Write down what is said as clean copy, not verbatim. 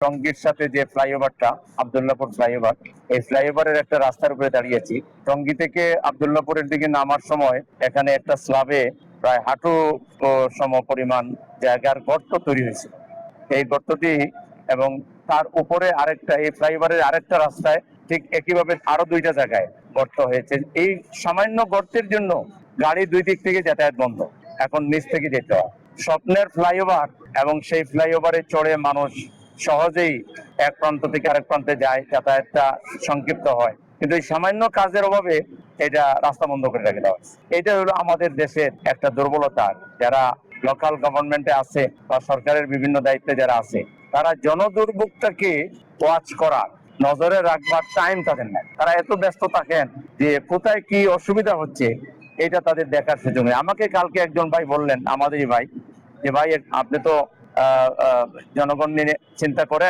টঙ্গীর সাথে যে ফ্লাইওভারটা, আব্দুল্লাহপুর ফ্লাইওভার, এই ফ্লাইওভারের একটা রাস্তার উপরে দাঁড়িয়েছি। টঙ্গী থেকে আব্দুল্লাহপুরের দিকে নামার সময় এখানে একটা স্ল্যাবে প্রায় হাঁটু সম পরিমাণ জায়গার গর্ত তৈরি হয়েছিল। এই গর্তটি এবং তার উপরে আরেকটা, এই ফ্লাইওভারের আরেকটা রাস্তায় ঠিক একইভাবে আরো দুইটা জায়গায় গর্ত হয়েছে। এই সামান্য গর্তের জন্য গাড়ি দুই দিক থেকে যাতায়াত বন্ধ, এখন নিচ থেকে যেতে হয়। স্বপ্নের ফ্লাইওভার, এবং সেই ফ্লাইওভারে চড়ে মানুষ সহজেই এক প্রান্ত থেকে আরেক প্রান্তে যায়, যাতায়াতটা সংক্ষিপ্ত হয়। কিন্তু এই সামান্য কাজের অভাবে এটা রাস্তা বন্ধ করে রেখে দেওয়া হয়েছে। এটা হলো আমাদের দেশের একটা দুর্বলতা। যারা লোকাল গভর্নমেন্টে আছে বা সরকারের বিভিন্ন দায়িত্বে যারা আছে, তারা জনদুর্ভোগটাকে ওয়াচ করার, নজরে রাখবার টাইম তাদের নেই। তারা এত ব্যস্ত থাকেন যে কোথায় কি অসুবিধা হচ্ছে এটা তাদের দেখার সুযোগ নেই। আমাকে কালকে একজন ভাই বললেন, আমাদেরই ভাই, যে ভাই আপনি তো জনগণ নিয়ে চিন্তা করেন,